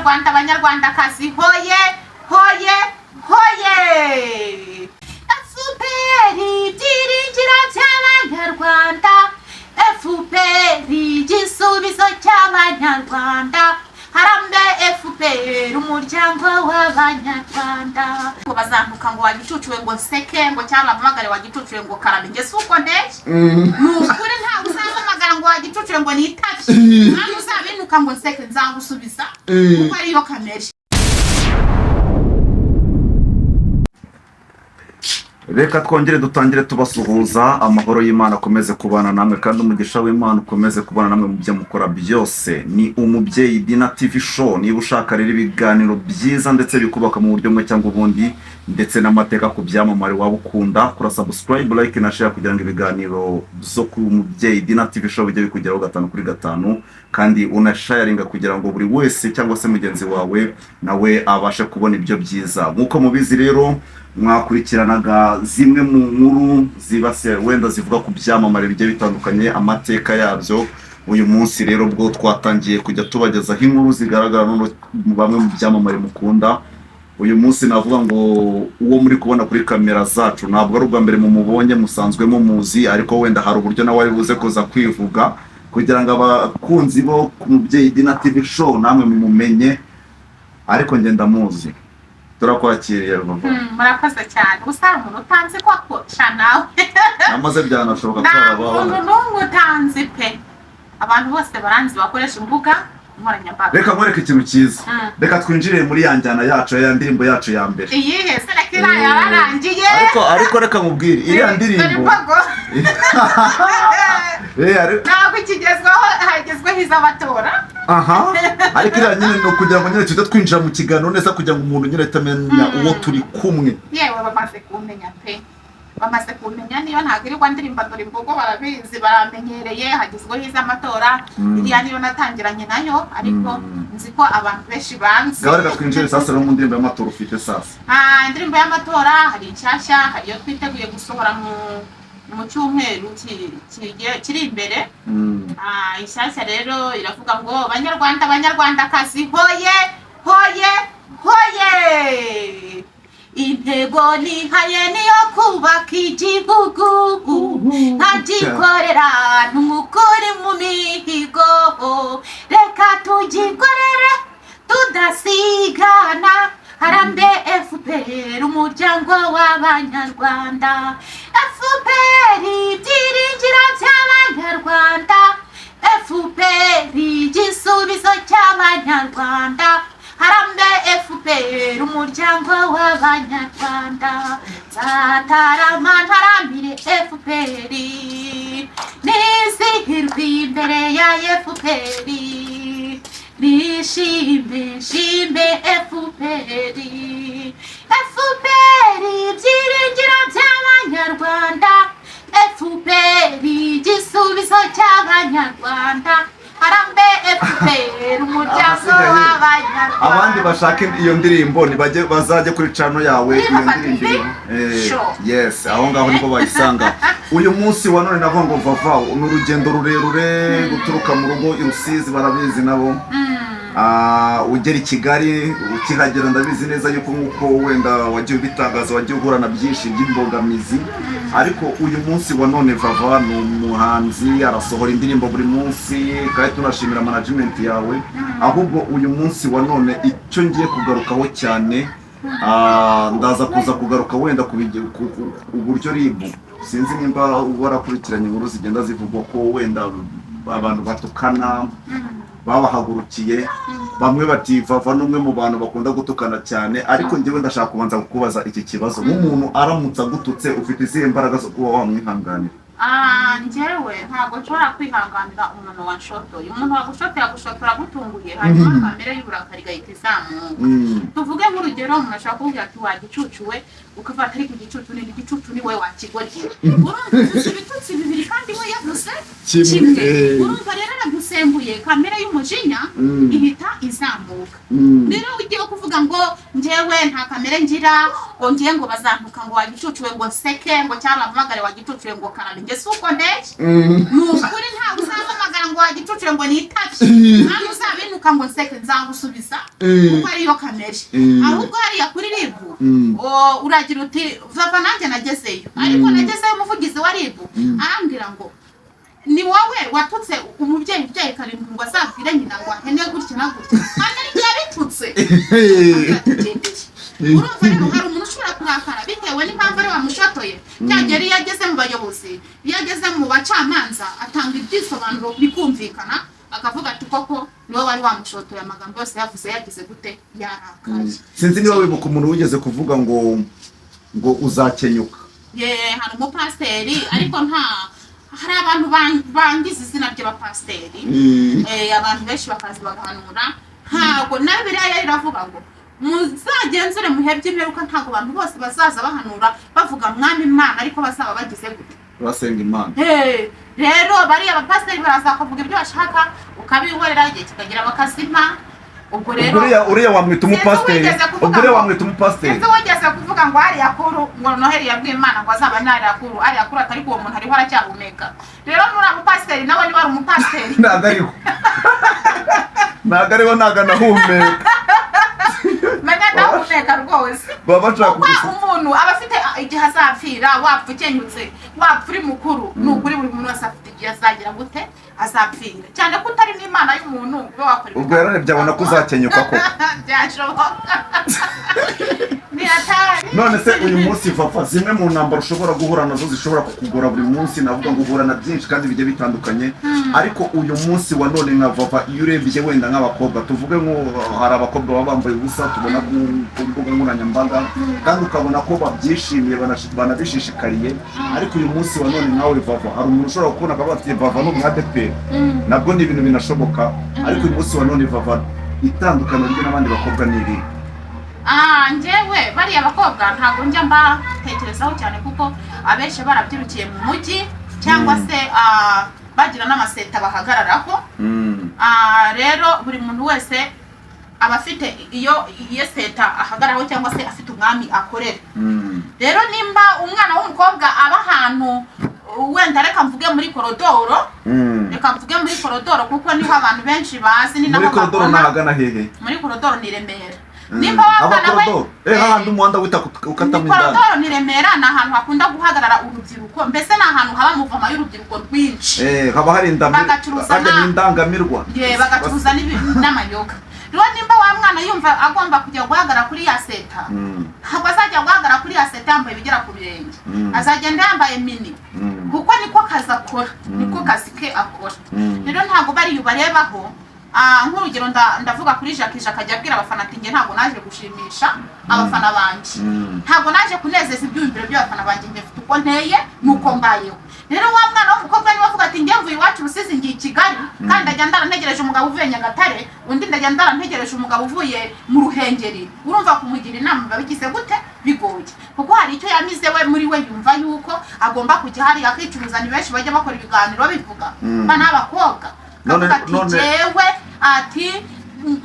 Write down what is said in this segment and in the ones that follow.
banyarwandakazi hoye hoye hoye FPR byiringiro by'abanyarwanda FPR igisubizo cy'abanyarwanda harambe FPR umuryango w'abanyarwanda ngo bazantuka ngo wagicucuwe ngo nseke ngo cyangwa mpamagare wagicucuwe ngo karabe nge suko ndeke nukuri nta uzampamagara ngo wagicucuwe ngo nitake nta uzabinuka ngo nseke nzagusubiza kuko ariyo kamere. Reka twongere dutangire tubasuhuza amahoro y'Imana akomeze kubana namwe kandi umugisha w'Imana ukomeze kubana namwe mu byo mukora byose. Ni umubyeyi Dina TV show. Niba ushaka rero ibiganiro byiza ndetse bikubaka mu buryo bumwe cyangwa ubundi ndetse n'amateka ku byamamare waba ukunda, kora subscribe, like na share kugira ngo ibiganiro byo ku mubyeyi Dina TV show bijye bikugeraho 5/5 kandi unasharinga kugira ngo buri wese cyangwa se mugenzi wawe nawe abashe kubona ibyo byiza. Nkuko mubizi rero mwakurikiranaga zimwe mu nkuru zibase wenda zivuga ku byamamare bigiye bitandukanye amateka yabyo. Uyu munsi rero bwo twatangiye kujya tubagezaho inkuru zigaragara no bamwe mu byamamare mukunda. Uyu munsi navuga ngo uwo muri kubona kuri kamera zacu ntabwo ari ubwa mbere mu mubonye, musanzwe mu muzi, ariko wenda hari uburyo nawe ari buze kuza kwivuga kugira ngo abakunzi bo ku mubyeyi Dina TV show namwe mumumenye, ariko ngenda muzi. Turakwakiriye bava. Murakoze cyane. Usara umuntu utanze ko akosha nawe. Amaze byanashoboka ko arabaho. N'umuntu utanze pe. Abantu bose baranzi bakoresha imbuga nkoranyambaga. Reka mwereke ikintu cyiza. Reka twinjire muri ya njyana yacu, ya ndirimbo yacu ya mbere. Iyihe se rekira yararangiye. Ariko reka mubwire iriya ndirimbo. Ntabwo ikigezweho hagezweho iz'abatora. Aha. Ariko iriya nyine no kugira ngo nyine tujye twinjira mu kiganiro neza kugira ngo umuntu nyine atamenya uwo turi kumwe. Yewe bamaze kumenya pe. Bamaze kumenya niyo ntabwo iri kwa ndirimbo dore imbogo barabizi baramenyereye hagezweho iz'amatora. Iriya niyo natangiranye nayo ariko nzi ko abantu benshi banzi. Gabareka twinjire sasa no mu ndirimbo y'amatora ufite sasa. Indirimbo y'amatora hari inshyashya, hari iyo twiteguye gusohora mu cyumweru kiri imbere. Inshyashya rero iravuga ngo banyarwandakazi hoye hoye hoye. Intego nihaye niyo kubaka igihugu ntagikorera n'umukuri mu mihigo, reka tugikorere tudasigana harambe FPR umuryango w'abanyarwanda. FPR byiringiro by'abanyarwanda, FPR igisubizo cy'abanyarwanda harambe FPR umuryango w'abanyarwanda. Zatarama ntaramire FPR nizihirwe imbere ya FPR, nishimbe FPR. FPR byiringiro by'abanyarwanda, FPR igisubizo cy'abanyarwanda harambe FPR umuryango w'abanyarwanda. Abandi bashaka iyo ndirimbo nibajye bazajye kuri channel yawe iyo ndirimbo. Yes, aho ngaho niko bayisanga. Uyu munsi wa none navuga ngo vava n'urugendo rurerure guturuka mu rugo i Rusizi barabizi nabo. Ugera i Kigali ukihagera ndabizi neza yuko nkuko wenda wagiye bitangaza wagiye uhura na byinshi by'imbogamizi, ariko uyu munsi wa none vava ni umuhanzi arasohora indirimbo buri munsi kandi tunashimira management yawe. Ahubwo uyu munsi wa none icyo ngiye kugarukaho cyane ndaza kuza kugaruka wenda ku uburyo ribu sinzi nimba warakurikiranye inkuru zigenda zivugwa ko wenda abantu batukana babahagurukiye, bamwe bati vava n'umwe mu bantu bakunda gutukana cyane, ariko njyewe ndashaka kubanza kukubaza iki kibazo. Nk'umuntu aramutse agututse ufite izihe mbaraga zo kuba wamwihanganira? Njyewe ntabwo nshobora kwihanganira umuntu wanshotoye. Umuntu wagushotoye agushotora gutunguye hanyuma kamere y'uburakari gahita izamuka. Tuvuge nk'urugero umuntu ashaka kuvuga ati wagicucuwe ukafata ari ku gicucu ni igicucu ni we wakigorye. Urumva ibitutsi bibiri kandi we yavuze kimwe. Urumva rero aragusembuye kamere y'umujinya ihita izamuka. Rero ugiye kuvuga ngo njyewe nta kamere ngira ngo ngiye ngo bazantuka ngo wagicucuwe ngo nseke ngo cyangwa mpamagare wagicucuwe ngo karabe nge suko ndeke. Nukuri nta uzampamagara ngo wagicucuye ngo nitavye ntabwo uzabinuka ngo nseke nzagusubiza kuko ariyo kamere ahubwo hariya kuri ribu uragira uti vava nanjye nagezeyo ariko nagezeyo umuvugizi wa ribu arambwira ngo ni wowe watutse umubyeyi ubyaye karindwi ngo azabwire nyina ngo ahene gutya na gutya kandi ari yabitutse urumva rero hari umuntu ushobora kurakara bitewe n'impamvu ari wamushotoye cyangwa iyo ageze mu bayobozi iyo ageze mu bacamanza atanga ibyisobanuro bikumvikana akavuga ati koko niwe wari wamushotoye amagambo yose yavuze yagize gute yarakaye. Sinzi niba wibuka umuntu wigeze kuvuga ngo uzakenyuka. Hari umupasiteri ariko hari abantu bangize izina ry'abapasiteri abantu benshi bakazi bagahanura ntabwo na Bibiliya iravuga ngo muzagenzure muhebye imperuka ntabwo abantu bose bazaza bahanura bavuga mwami Imana ariko bazaba bagize gute basenga Imana. Rero bariya abapasiteri baraza kuvuga ibyo bashaka ukabihorera igihe kikagira bakazima. Ubwo rero uriya wamwita umupasiteri sinzi wigeze kuvuga ngo ari yakuru ngo Noheli yabwiye Imana ngo azaba nari yakuru ari yakuru atari ko uwo muntu ariho aracyahumeka. Rero nura umupasiteri nawe ni bari umupasiteri ntabwo ariho ntabwo anahumeka menya ndahumeka rwose baba bashaka umuntu aba afite igihe azapfira wapfa ukenyutse wapfa uri mukuru n'ukuri buri muntu wese afite igihe azagira gute azapfira cyane ko utari n'Imana y'umuntu ube wakora ubwo rero byabona ko uzakenyuka ko byashoboka none se uyu munsi Vava zimwe mu ntambaro ushobora guhura nazo zishobora kukugora buri munsi navuga ngo uhura na byinshi kandi bijye bitandukanye ariko uyu munsi wa none nka Vava iyo urebye wenda nk'abakobwa tuvuge ngo hari abakobwa baba bambaye ubusa tubona ku mbuga nkoranyambaga kandi ukabona ko babyishimiye banabishishikariye ariko uyu munsi wa none nawe Vava hari umuntu ushobora kubona akaba ati Vava no mwade nabwo ni ibintu binashoboka ariko uyu munsi wa none Vava itandukanye ryo n'abandi bakobwa n'iri njyewe bariya bakobwa ntabwo njya mbatekerezaho cyane kuko abenshi barabyirukiye mu mujyi cyangwa se bagira n'amaseta bahagararaho rero buri muntu wese aba afite iyo seta ahagararaho cyangwa se afite umwami akorera rero nimba umwana w'umukobwa aba ahantu wenda reka mvuge muri korodoro kuko niho abantu benshi bazi ni naho korodoro nahagana hehe muri korodoro ni Remera nimba wabana we hahandi umuhanda wita ukata mu ndani korodoro ni Remera ni ahantu hakunda guhagarara urubyiruko mbese ni ahantu haba muvoma y'urubyiruko rwinshi haba hari indangamirwa bagacuruza n'amayoga rero nimba wa mwana yumva agomba kujya guhagarara kuri ya seta ntabwo azajya guhagarara kuri ya seta yambaye ibigera ku birenge azagenda yambaye mini kuko niko kazi akora niko kazi ke akora rero ntabwo bari barebaho nk'urugero ndavuga kuri Jacques akajya abwira abafana ati nge ntabwo naje gushimisha abafana banjye ntabwo naje kunezeza ibyumviro by'abafana banjye nge mfite uko nteye nuko mbayeho rero wa mwana w'umukobwa niwe avuga ati nge mvuye iwacu Rusizi ngiye i Kigali kandi ndajya ndarantegereje umugabo uvuye Nyagatare undi ndajya ndarantegereje umugabo uvuye mu Ruhengeri urumva kumugira inama babigize gute bigoye kuko hari icyo yamize we muri we yumva yuko agomba kujya hari akicuruza ni benshi bajya bakora ibiganiro bivuga bana abakobwa none jewe ati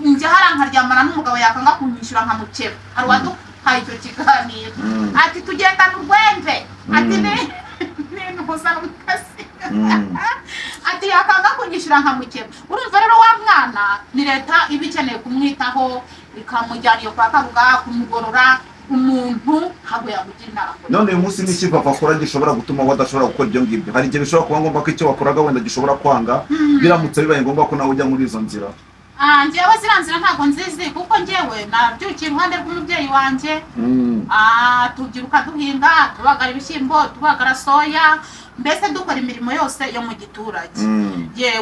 nje harankaryamana n'umugabo yakanga kunyishyura nkamukeba hari waduhaye icyo kiganiro ati tugenda n'urwemve ati n'intuza n'umukasi ati yakanga kunyishyura nkamukeba urumva rero wa mwana ni leta iba ikeneye kumwitaho ikamujyana iyo kwa Kabuga kumugorora umuntu ntabwo yamugira inama none uyu munsi n'iki Vava akora gishobora gutuma wadashobora gukora ibyo ngibyo hari igihe bishobora kuba ngombwa ko icyo wakoraga wenda gishobora kwanga biramutse bibaye ngombwa ko nawe ujya muri izo nzira njyewe ziriya nzira ntabwo nzizi kuko njyewe nabyukiye iruhande rw'umubyeyi wanjye tubyiruka duhinga tubagara ibishyimbo tubagara soya mbese dukora imirimo yose yo mu giturage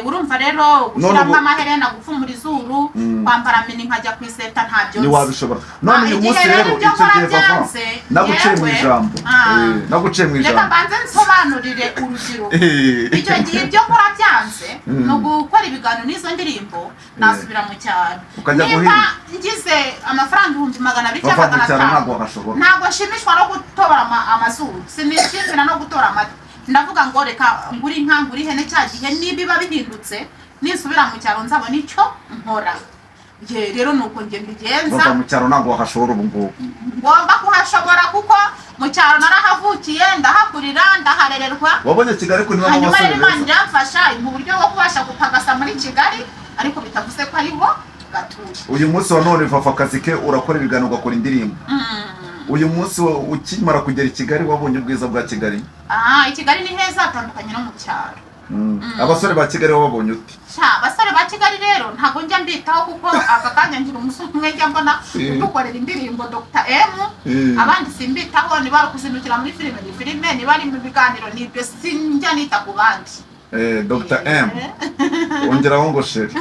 urumva rero gushyiramo amaherena gupfumura izuru kwambara mini nkajya ku iseta ntabyo ntiwabishobora none uyu munsi rero icyo gihe Vava naguciye mu ijambo reka mbanze nsobanurire urubyiruko icyo gihe ibyo nkora byanze ni ugukora ibiganiro n'izo ndirimbo nasubira mu cyaro nimba ngize amafaranga 200 cyangwa 500 ntabwo nshimishwa no gutobora amazuru sinishimira no gutora amata ndavuga ngo reka nguri inka nguri ihene cya gihe nibiba bihindutse nisubira mu cyaro nzabona icyo nkora rero nuko nge mbigenza Vava mu cyaro ntabwo wahashobora ubu ngubu ngomba kuhashobora kuko mu cyaro narahavukiye ndahakurira ndaharererwa. Wabonye Kigali ko niba hanyuma rero Imana iramfasha mu buryo bwo kubasha gupagasa muri Kigali, ariko bitavuze ko ariho gatuye. Uyu munsi wa none Vava akazi ke urakora ibiganiro ugakora indirimbo. Uyu munsi ukimara kugera i Kigali wabonye ubwiza bwa Kigali? I Kigali ni heza hatandukanye no mu cyaro. Abasore ba Kigali wabonye uti? Abasore ba Kigali rero ntago njya mbitaho kuko aka kanya ngira umusore umwe njya mbona dukorera indirimbo Dr. M, abandi simbitaho, ni bari kuzindukira muri filime, ni bari mu biganiro, ni ibyo sinjya nita ku bandi. Dr. M ongeraho ngo sheri.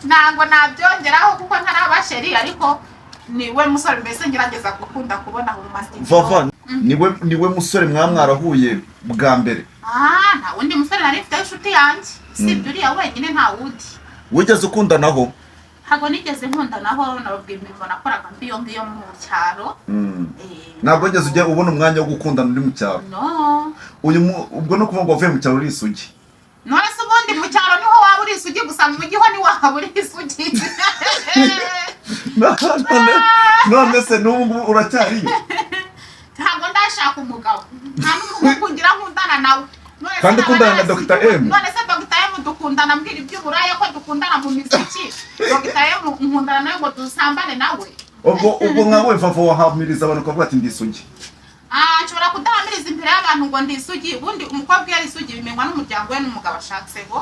Ntabwo nabyongeraho kuko ntarabasheri, ariko niwe musore mbese ngerageza gukunda kubona mu masitiki. Vava niwe musore mwarahuye bwa mbere? Nta wundi musore nari mfite inshuti yanjye, sibyo uriya wenyine, nta wundi. Wigeze ukundanaho? Ntabwo nigeze nkundanaho, nababwiye imirimo nakoraga mbiyo ngiyo mu cyaro. Ntabwo wigeze ujya ubona umwanya wo gukundana uri mu cyaro? No. Ubwo no kuvuga ngo wavuye mu cyaro uri isugi? None se ubundi mu cyaro niho waba uri isugi gusa, mu mujyi ho ntiwaba uri isugi. None se n'ubu uracyariyo? Ntabwo ndashaka umugabo, nta n'umuntu ngira nkundana nawe. Kandi ukundana na Dr. M? None se Dr. M dukundana mbwira iby'uburaya ko dukundana mu miziki? Dr. M nkundana nawe ngo dusambane nawe? Ubwo nkawe Vava wahamiriza abantu ukavuga ati ndi isugi? Nshobora kudahamiriza imbere y'abantu ngo ndi isugi. Ubundi umukobwa yari isugi bimenywa n'umuryango we n'umugabo ashatseho.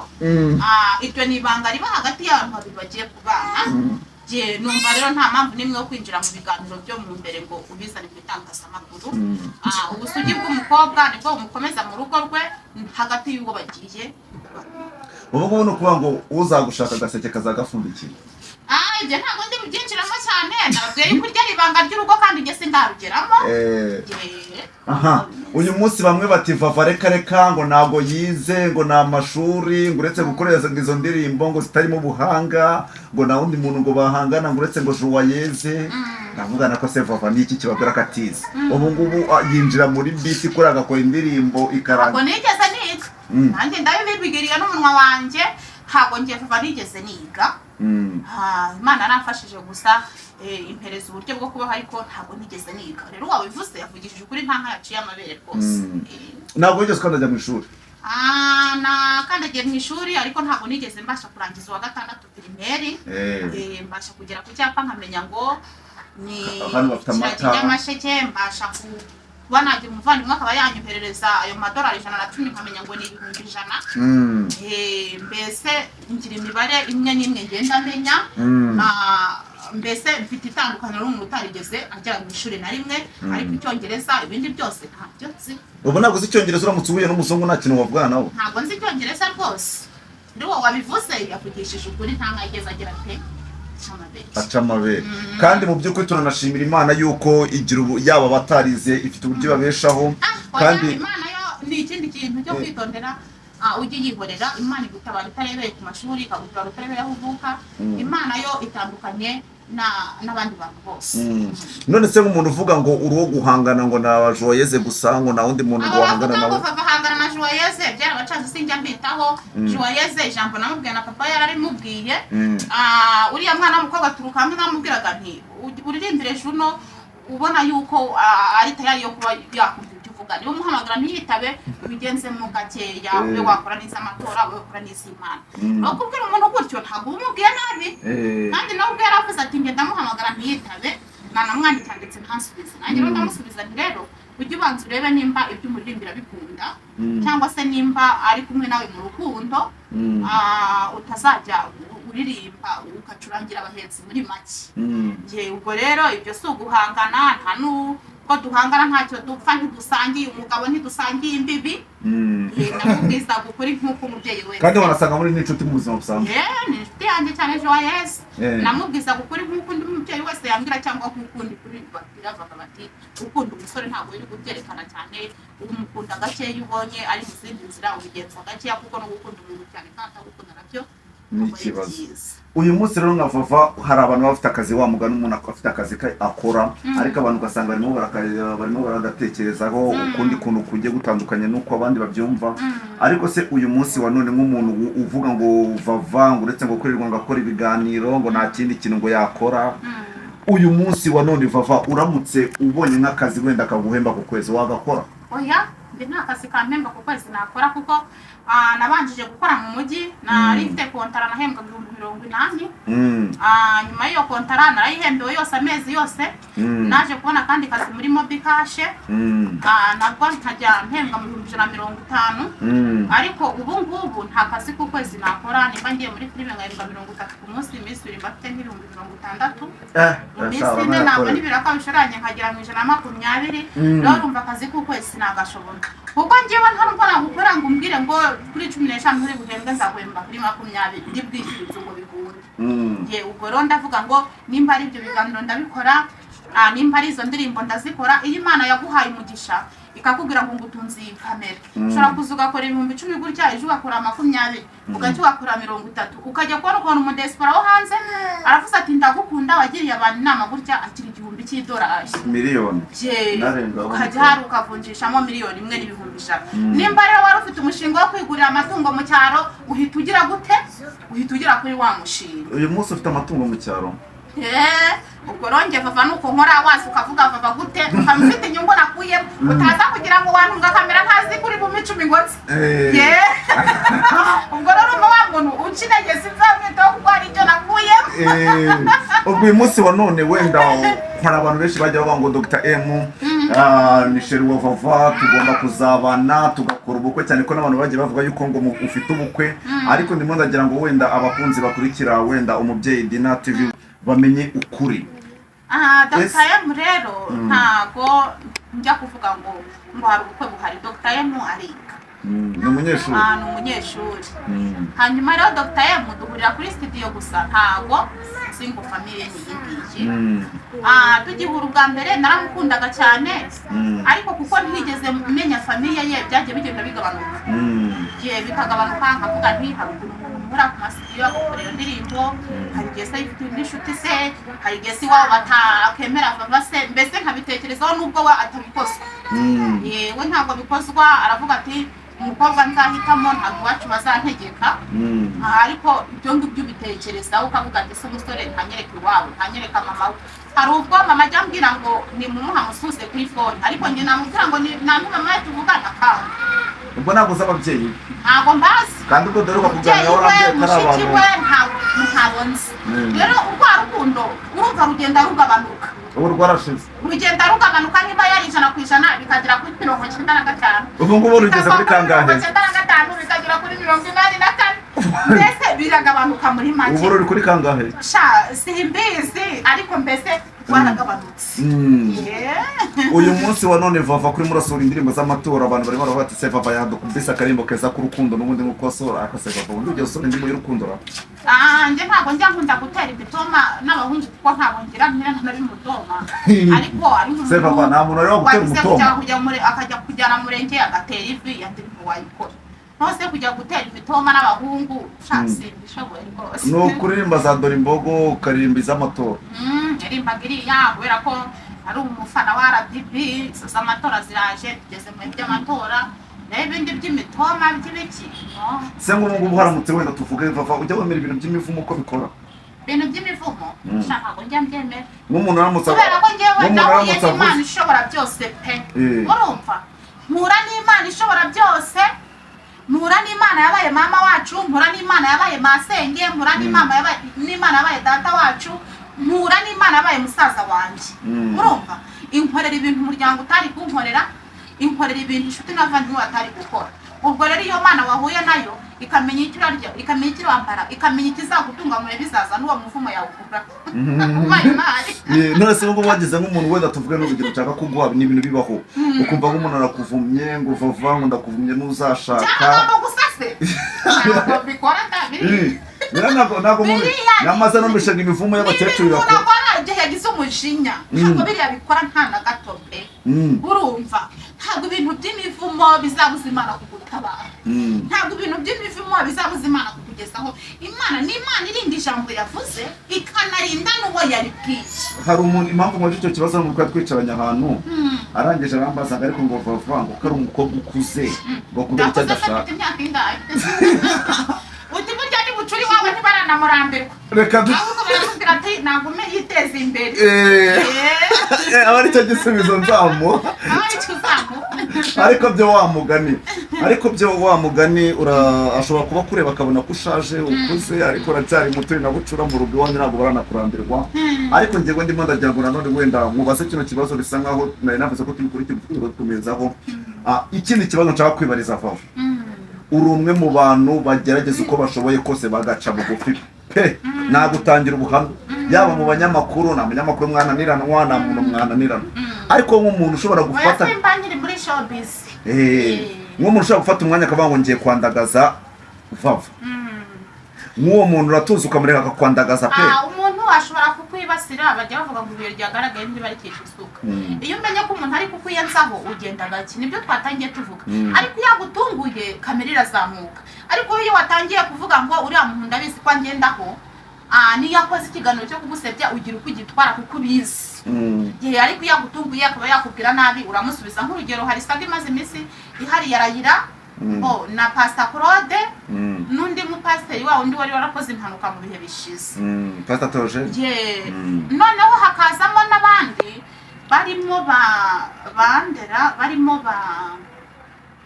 Iryo ni ibanga riba hagati y'abantu babiri bagiye kubana. Numva rero nta mpamvu n'imwe yo kwinjira mu biganiro byo mu mbere ngo ubizane mu itangazamakuru. Ubusugi bw'umukobwa nibwo bumukomeza mu rugo rwe hagati y'uwo bagiye. Ubu ngubu ni ukuvuga ngo uzagushaka agaseke kazagapfundikira? Ibyo ntabwo ndi bubyinjiramo cyane, nababwiye yuko iryo ari ibanga ry'urugo kandi njye sindarugeramo. Uyu munsi bamwe bati Vava reka ngo ntabwo yize, ngo ni amashuri, ngo uretse gukoreza izo ndirimbo ngo zitarimo ubuhanga, ngo nta wundi muntu ngo bahangana, ngo uretse ngo Joyeuse. Navugana ko se Vava ni iki kibabwira ko atize? Ubu ngubu yinjira muri biti kuri agakora indirimbo ikaranga. Ntabwo nigeze niga, nanjye ndabibigiriye n'umunwa wanjye, ntabwo njye Vava nigeze niga. Imana aramfashije gusa impereza uburyo bwo kubaho, ariko ntabwo nigeze niga. Rero wabivuze yavugishije ukuri, nta nka yaciye amabere rwose. Ntabwo wigeze ukandagira mu ishuri? Nakandagiye mu ishuri, ariko ntabwo nigeze mbasha kurangiza uwa gatandatu pirimeri. Mbasha kugera ku cyapa nkamenya ngo ni Nyamasheke, mbasha kuba nagira umuvandimwe akaba yanyoherereza ayo madolari 110 nkamenya ngo ni 100. Mbese ngira imibare imwe n'imwe ngenda menya. Mbese mfite itandukaniro n'umuntu utarigeze ajya mu ishuri na rimwe, ariko icyongereza ibindi byose ntabyo nzi. Ubu ntabwo uzi icyongereza uramutse uhuye n'umuzungu nta kintu wavugana nawe? Ntabwo nzi icyongereza rwose. Rero wabivuze yavugishije ukuri, nta nkageze agira pe aca amabere. Kandi mu by'ukuri turanashimira Imana yuko igira yaba batarize ifite uburyo babeshaho. Kandi Imana yo ni ikindi kintu cyo kwitondera. Ujye yihorera, Imana igutabara itarebeye ku mashuri, ikagutabara utarebeye aho uvuka. Imana yo itandukanye n'abandi bantu bose. None se nk'umuntu uvuga ngo uruwo guhangana ngo na Joyeuse gusa, ngo na wundi muntu wahangana nawe? Bahangana na Joyeuse byarabacanze sinjya mbitaho. Joyeuse ijambo namubwiye na papa yararimubwiye. Uriya mwana w'umukobwa turuka hamwe namubwiraga nti uririmbire Juno ubona yuko ari tayari yo kuba yakumva ibyo uvuga. Niba umuhamagara ntiyitabe ubigenze mu gakeya, ube wakora neza amatora, ube wakora neza Imana. Bakubwira umuntu gutyo ntabwo umubwiye nabi. Kandi nawe ubwo yaravuze ati njye ndamuhamagara ntiyitabe, nanamwandikira ndetse ntansubize. Nanjye rero ndamusubiza nti rero ujye ubanza urebe nimba ibyo umuririmbira bikunda, cyangwa se nimba ari kumwe nawe mu rukundo, utazajya uririmba ukacurangira abahetsi muri make. Ubwo rero ibyo si uguhangana, nta n'uko duhangana ntacyo dupfa, ntidusangiye umugabo, ntidusangiye imbibi. Namubwiza gukuri nk'uko umubyeyi wese. Kandi wanasanga muri n'inshuti mu buzima busanzwe? Ni inshuti yanjye cyane Joyeuse. Namubwiza gukuri nk'uko undi mubyeyi wese yambwira, cyangwa nk'uko undi kuri bavuga bati ukunda umusore ntabwo uri kubyerekana cyane, umukunda gakeya iyo ubonye ari mu zindi nzira ubigenza gakeya, kuko no gukunda umuntu cyane kandi atagukunda nabyo ni ikibazo. Uyu munsi rero nka Vava hari abantu bafite akazi, wa mugani umuntu afite akazi akora, ariko abantu ugasanga barimo baragatekerezaho ukundi kuntu kugiye gutandukanye n'uko abandi babyumva. Ariko se uyu munsi wa none nk'umuntu uvuga ngo Vava ngo uretse ngo kurirwa ngo akora ibiganiro ngo nta kindi kintu ngo yakora, uyu munsi wa none Vava uramutse ubonye n'akazi wenda kaguhemba ku kwezi wagakora? Oya, ndi nta kazi kampemba ku kwezi nakora kuko nabanjije gukora mu mujyi nari mfite kontara nahembwa 80. Nyuma y'iyo kontara narayihembewe yose amezi yose. Naje kubona kandi kazi muri Mobicash. Nabwo nkajya mpembwa mu 150. Ariko ubu ngubu nta kazi ku kwezi nakora, nimba ngiye muri filime ngahembwa 30 ku munsi, iminsi iri mbafite nk'ibihumbi 60. Iminsi ine ntabwo n'ibiraka bishoranye nkagira mu 120. Rero urumva akazi ku kwezi nagashobora. Kuko ngewe ntabwo nagukora ngo umbwire ngo kuri 15 nturi guhembwa nzaguhemba kuri 20 ndi bwishyuritse ngo biguhe. Ubwo rero ndavuga ngo nimba ari ibyo biganiro ndabikora, nimba ari izo ndirimbo ndazikora. Iyo Imana yaguhaye umugisha ikakubwira ngo ngutunze iyi kamera, ushobora kuza ugakora 10,000 gutya, ejo ugakora 20, ugahita ugakora 30, ukajya kubona ukuntu umudespora wo hanze aravuze ati ndagukunda, wagiriye abantu inama gutya, akiri $1,000 miliyoni ukajya hari ukavunjishamo miliyoni 1,100,000. Nimba rero wari ufite umushinga wo kwigurira amatungo mu cyaro, uhita ugira gute? Uhita ugira kuri wa mushinga. Uyu munsi ufite amatungo mu cyaro? Ubwo ronge Vava nuko nkora wasi ukavuga Vava gute ukamufite inyungu nakuye, utaza kugira ngo wantunga kamera ntazi kuri bumi 10 ngotse. Ubwo rero wa muntu ukinege sinzamwita kuko ari cyo nakuye. Ubwo uyu munsi wa none wenda hari abantu benshi bajya bavuga ngo Dr. M ni sheri wa Vava, tugomba kuzabana tugakora ubukwe, cyane ko n'abantu bagiye bavuga yuko ngo ufite ubukwe. Ariko ndimo ndagira ngo wenda abakunzi bakurikira wenda Umubyeyi Dina TV bamenye ukuri. Dr. M rero ntago njya kuvuga ngo hari ubukwe buhari. Dr. M ariga, ni umunyeshuri. Ni umunyeshuri. Hanyuma rero Dr. M duhurira kuri studio gusa, ntago single family n'iyindi. Tugihura ubwa mbere naramukundaga cyane, ariko kuko ntigeze menya famille ye byagiye bigenda bigabanuka. Bikagabanuka nkavuga nti muri ku masiyo akorera indirimbo, hari igihe se ifite inshuti se, hari igihe se waba batakemera Vava se, mbese nkabitekerezaho nubwo we atabikoze. We ntabwo bikozwa, aravuga ati umukobwa nzahitamo ntabwo iwacu bazantegeka. Ariko ibyo ngibyo ubitekerezaho ukavuga ati se umusore ntanyereka iwawe, ntanyereka mama we. Hari ubwo mama ajya ambwira ngo ni mumuha mususe kuri phone, ariko njye namubwira ngo namwe mama tuvugana kandi ubwo ntabwo z'ababyeyi ntabwo mbazi, kandi ubwo dore bakujyana warabye mushiki we ntabwo nzi. Rero urwa rukundo urumva rugenda rugabanuka, ubu rwarashize, rugenda rugabanuka. Niba yari 100% bikagera kuri 95, ubu ngubu rugeze kuri kangahe? 95 bikagera kuri 84. Mbese biragabanuka muri make. Ubu ruri kuri kangahe? Simbizi, ariko mbese waragabanutse. Uyu munsi wa none Vava kuri murasura indirimbo z'amatora, abantu barimo baravuga ati se Vava yadukubise akarimbo keza k'urukundo n'ubundi nk'uko asora akase Vava ubundi ujya usora indirimbo y'urukundo ra? Njye ntabwo njya nkunda gutera ibitoma n'abahungu kuko ntabwo ngira n'abimutoma. Ariko ari se Vava nta muntu rero gutera umutoma akajya kujyana murenge agatera ivi yandirimbo wayikora. Nose kujya gutera ibitoma n'abahungu shasi bishoboye rwose. No kuririmba za Dore Imbogo ukaririmba iz'amatora. Rimba giriya kubera ko ari umufana wa RDB, sasa amatora ziraje tugeze mu by'amatora. Ibindi by'imitoma by'ibiki. Se ngo ngubu haramutse wenda tuvuge Vava ujya wemera ibintu by'imivumo uko bikora? Ibintu by'imivumo shaka ngo njya mbyemera. Nk'umuntu aramutse kubera ko ngewe ndahuye n'Imana ishobora byose pe. Urumva mpura n'Imana ishobora byose, mpura n'Imana yabaye mama wacu, mpura n'Imana yabaye masenge, mpura n'Imana yabaye data wacu, mpura n'Imana yabaye musaza wanjye. Urumva inkorera ibintu umuryango utari kunkorera, inkorera ibintu inshuti n'abavandimwe batari gukora. Ubwo rero iyo Mana wahuye nayo ikamenya icyo urarya, ikamenya icyo wambara, ikamenya ikizagutunga mu bizaza n'uwo muvumo yawukura. None se ngo wagize nk'umuntu wenda tuvuge n'urugero ushaka kuguha n'ibintu bibaho, ukumva nk'umuntu arakuvumye ngo Vava ngo ndakuvumye n'uzashaka cyangwa gusase ntabwo bikora ndabiri. Ntabwo umuntu yamaze no mishaga imivumo y'abakecuru yakora. Igihe yagize umujinya ntabwo biriya bikora nta na gato pe. Urumva ntabwo ibintu by'imivumo bizabuza Imana kugutabara, ntabwo ibintu by'imivumo bizabuza Imana kukugezaho. Imana ni Imana irinda ijambo yavuze ikanarinda n'uwo yaribwiye. Hari umuntu impamvu muri icyo kibazo n'uko twicaranye ahantu arangije arambaza ariko ngo Vava ngo kari umukobwa ukuze ngo kubera icyo adashaka. Uti burya ni bucuri wawe ntibaranamurambirwa. Reka ahubwo barakubwira ati nagume yiteza imbere aba ari cyo gisubizo nzamuha ariko byo wa mugani ashobora kuba kureba akabona ko ushaje ukuze ariko uracyari muto na bucura mu rugo iwanyu ntabwo baranakurambirwa ariko njyewe ndimo ndagira ngo nanone wenda mubaze kino kibazo bisa nkaho nari navuze ko turi kuri iki tumezaho ikindi kibazo nshaka kwibariza vaho uri umwe mu bantu bagerageza uko bashoboye kose bagaca bugufi pe nagutangira ubuhamya yaba mu banyamakuru na munyamakuru mwananirana mwana muntu mwananirana ariko nk'umuntu ushobora gufata nk'umuntu ushobora gufata umwanya akavuga ngo ngiye kwandagaza vava nk'uwo muntu uratuza ukamureka akakwandagaza pe umuntu ashobora kukwibasira bajya bavuga ngo ibuye ryagaragaye ntibarikisha isuka iyo umenye ko umuntu ari kukwiyenzaho ugenda gake nibyo twatangiye tuvuga ariko iyo agutunguye kamera irazamuka ariko iyo watangiye kuvuga ngo uriya muntu ndabizi ko angendaho niyo akoze ikiganiro cyo kugusebya ugira uko ugitwara kuko ubizi ariko iyo agutunguye akaba yakubwira nabi uramusubiza nk'urugero hari saga imaze iminsi ihari yarayira na Pastor Claude n'undi mupasiteri wa undi wari warakoze impanuka mu bihe bishize Pastor Toje noneho hakazamo n'abandi barimo bandera barimo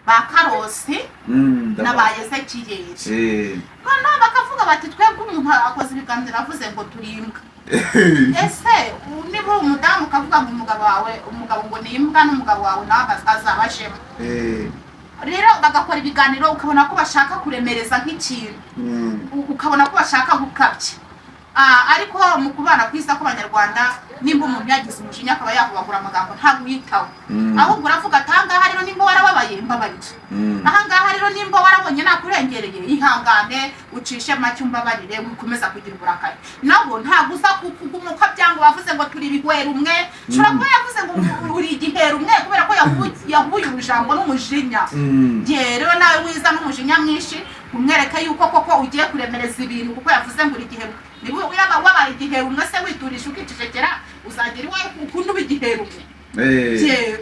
ba Karosi n'aba Ezekiyeli noneho bakavuga bati twebwe umuntu akoze ibiganiro avuze ngo turimbwa ese niba uri umudamu ukavuga ngo umugabo ngo ni imbwa n'umugabo wawe nawe azabajemo rero bagakora ibiganiro ukabona ko bashaka kuremereza nk'ikintu ukabona ko bashaka gukabya ariko mu kubana kwisa kw'abanyarwanda nimba umuntu yagize umujinya akaba yakubagura amagambo ntabwo uyitaho ahubwo uravuga ati ahangaha rero nimba warababaye mbabarire ahangaha rero nimba warabonye nakurengereye ihangane ucishe make umbabarire wikomeza kugira uburakari nabo ntabwo uza kuguma uko byango bavuze ngo turi ibigwera umwe ushobora kuba yavuze ngo uri igihera umwe kubera ko yahuye urujambo n'umujinya rero nawe wiza n'umujinya mwinshi umwereke yuko koko ugiye kuremereza ibintu kuko yavuze ngo uri igihera niba wabaye igihera umwe se witurisha ukicecekera uzagera iwawe ukunda uba igihera umwe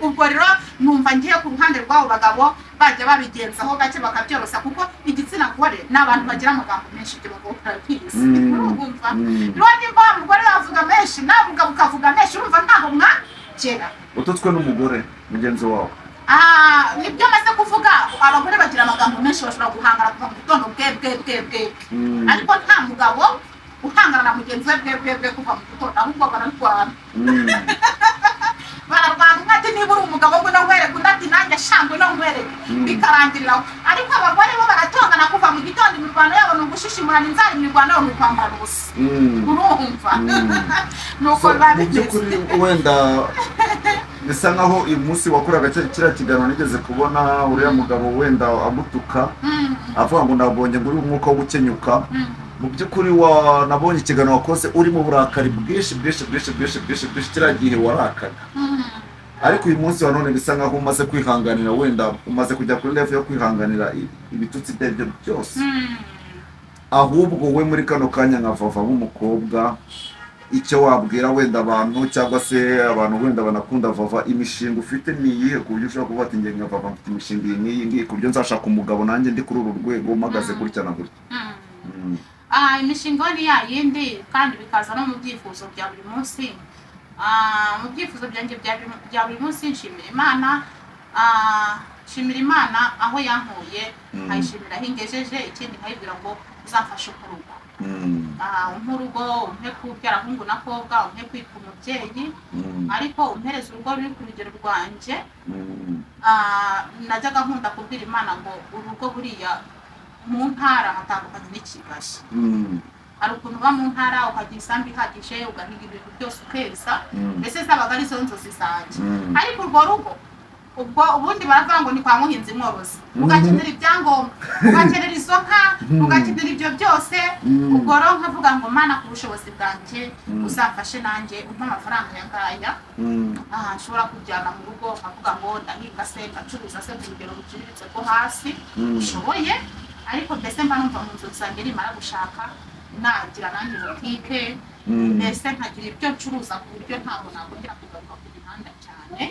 ubwo rero numva ngiye ku ruhande rw'abo bagabo bajya babigenzaho gake bakabyorosa kuko igitsina gore ni abantu bagira amagambo menshi ibyo bagabo barabizi urumva rero nimba wa mugore yavuga menshi nawe mugabo ukavuga menshi urumva ntaho mwagera ututswe n'umugore mugenzi wawe nibyo maze kuvuga abagore bagira amagambo menshi bashobora guhangana kuva mu gitondo bwe ariko nta mugabo uhangana na mugenzi we bwe kuva mu gitondo ahubwo bararwana ati niba uri umugabo ngo nkwereke undi ati nanjye shangwe no nkwereke bikarangiriraho ariko abagore bo baratongana kuva mu gitondo imirwano yabo ni ugushishimurana inzara imirwano yabo ni ukwambara ubusa urumva nuko by'ukuri wenda bisa nkaho uyu munsi wakoraga kiriya kiganiro nigeze kubona uriya mugabo wenda amutuka avuga ngo nabonye ngo uri umwuka wo gukenyuka mu by'ukuri nabonye ikiganiro wakoze uri mu burakari bwinshi kiriya gihe warakaga ariko uyu munsi wa none bisa nkaho umaze kwihanganira wenda umaze kujya kuri level yo kwihanganira ibitutsi by'ibyo byose ahubwo we muri kano kanya nka Vava w'umukobwa icyo wabwira wenda abantu cyangwa se abantu wenda banakunda Vava imishinga ufite ni iyihe ku buryo ushobora kuvuga ati ngiye nka Vava mfite imishinga iyi ngiyi ku buryo nzashaka umugabo nanjye ndi kuri uru rwego mpagaze gutya na gutya imishinga ni ya yindi kandi bikaza no mu byifuzo bya buri munsi mu byifuzo byanjye bya buri munsi nshimira Imana aho yankuye nkayishimira aho ingejeje ikindi nkayibwira ngo uzamfashe kurugo nk'urugo umpe kubyara ahungu na kobwa umpe kwitwa umubyeyi ariko umpereza urugo ruri ku rugero rwanjye najyaga nkunda kubwira Imana ngo urugo buriya mu ntara hatandukanye n'ikibazo hari ukuntu uba mu ntara ukagira isambu ihagije ugahinga ibintu byose ukeza mbese zabaga ari zo nzozi zanjye ariko urwo rugo ubwo ubundi baravuga ngo ni kwa muhinzi mworozi ugakenera ibyangombwa ugakenera izo nka ugakenera ibyo byose ubwo rero nkavuga ngo Mana ku bushobozi bwanjye uzafashe nanjye umpa amafaranga yangaya nshobora kujyana mu rugo nkavuga ngo ndahinga se ngacuruza se ku rugero ruciriritse rwo hasi ushoboye ariko mbese mba numva mu nzu zanjye nimara gushaka nagira nanjye butike mbese nkagira ibyo ncuruza ku buryo ntabwo nakongera kugaruka ku mihanda cyane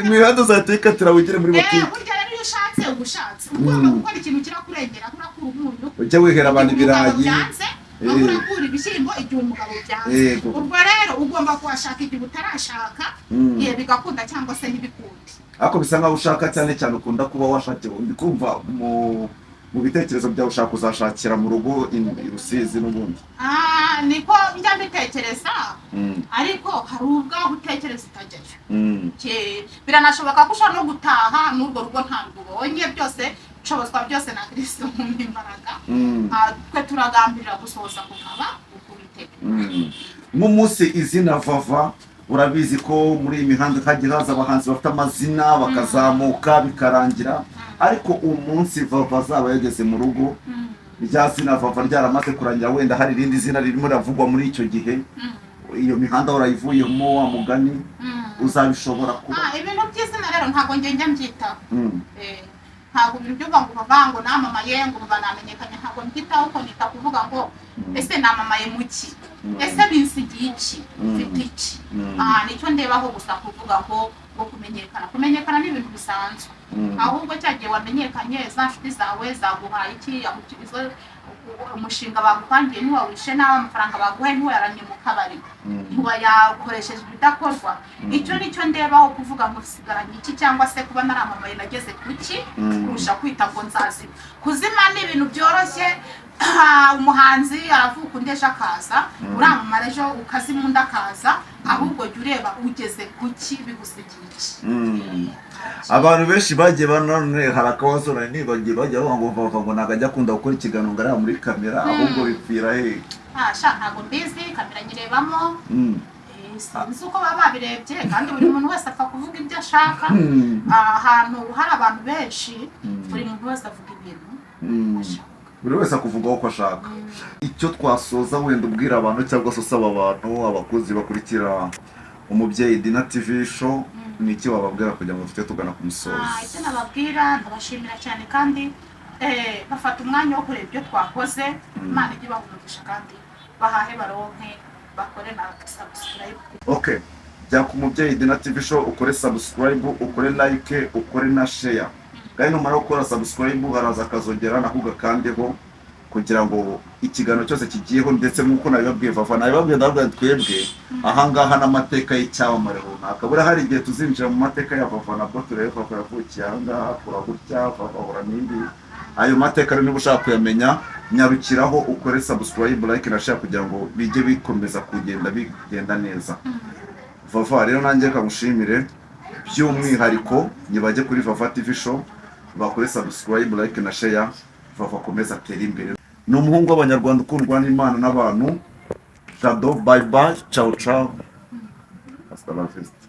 imihanda uzahita ikatira wigire muri butike burya rero iyo ushatse ushatse ugomba gukora ikintu kirakurengera kurakura umuntu ujye wihera abantu ibirayi urakura ibishyimbo igihe umugabo byanze ubwo rero ugomba kuhashaka igihe utarashaka bigakunda cyangwa se ntibikundi ariko bisa nkaho ushaka cyane cyane ukunda kuba washakiye undi kumva mu bitekerezo byawe ushaka kuzashakira mu rugo i Rusizi n'ubundi niko njya mbitekereza ariko hari ubwaho utekereza utajyayo biranashoboka ko ushobora no gutaha n'urwo rugo ntabwo ubonye byose nshobozwa byose na Kristo mu imbaraga twe turagambirira gusohoza kukaba ukubiteka mu munsi izina Vava urabizi ko muri iyi mihanda hagiye haza abahanzi bafite amazina bakazamuka bikarangira ariko umunsi Vava azaba yageze mu rugo rya zina Vava ryaramaze kurangira wenda hari irindi zina ririmo ravugwa muri icyo gihe iyo mihanda urayivuyemo wa mugani uzabishobora kuba ibintu by'izina rero ntabwo njya mbyitaho ntabwo ibintu byo ngo bavango namamaye ngo banamenyekanye ntabwo mbyitaho ko nita kuvuga ngo ese namamaye muki ese binsigiye iki mfite iki nicyo ndebaho gusa kuvuga ngo kumenyekana ni ibintu bisanzwe ahubwo cyagiye wamenyekanye za nshuti zawe zaguhaye iki amukirizo umushinga bagupangiye ntiwawishe nawe amafaranga baguhaye ntiwayaramye mu kabari ntiwayakoresheje ibidakorwa icyo nicyo ndebaho kuvuga ngo sigaranye iki cyangwa se kuba naramamaye nageze kuki kurusha kwita ngo nzazima kuzima ni ibintu byoroshye umuhanzi aravuka undi ejo akaza uramamara ejo ukazima undi akaza ahubwo jya ureba ugeze kuki bigusigiye iki abantu benshi bagiye banone hari akabazo bagiye bajya bavuga ngo Vava ngo ntabwo ajya akunda gukora ikiganiro ngo areba muri kamera ahubwo bipfira he ntabwo mbizi kamera nyirebamo sinzi uko baba babirebye kandi buri muntu wese apfa kuvuga ibyo ashaka ahantu hari abantu benshi buri muntu wese avuga ibintu ashaka buri wese akuvugaho uko ashaka icyo twasoza wenda ubwira abantu cyangwa se usaba abantu abakozi bakurikira umubyeyi Dina TV show ni iki wababwira kugira ngo dufite tugana ku musozi icyo nababwira ndabashimira cyane kandi bafata umwanya wo kureba ibyo twakoze Imana ijye ibahumugisha kandi bahahe baronke bakore na subscribe jya ku mubyeyi Dina TV show ukore subscribe ukore like ukore na share kandi numara gukora subscribe haraza akazongera nako gakandeho kugira ngo ikiganiro cyose kigiyeho ndetse nk'uko nabibabwiye Vava nabibabwiye ndababwira twebwe ahangaha n'amateka y'icyamamare runaka buri hari igihe tuzinjira mu mateka ya Vava nabwo turebe Vava yavukiye ahangaha akura gutya Vava ahora n'indi ayo mateka rero niba ushaka kuyamenya nyarukiraho ukore subscribe like na share kugira ngo bijye bikomeza kugenda bigenda neza Vava rero nanjye kamushimire by'umwihariko nibajye kuri Vava TV show bakore subscribe like na share Vava komeza atera imbere ni umuhungu w'abanyarwanda ukundwa n'Imana n'abantu Jado bye bye ciao ciao hasta la vista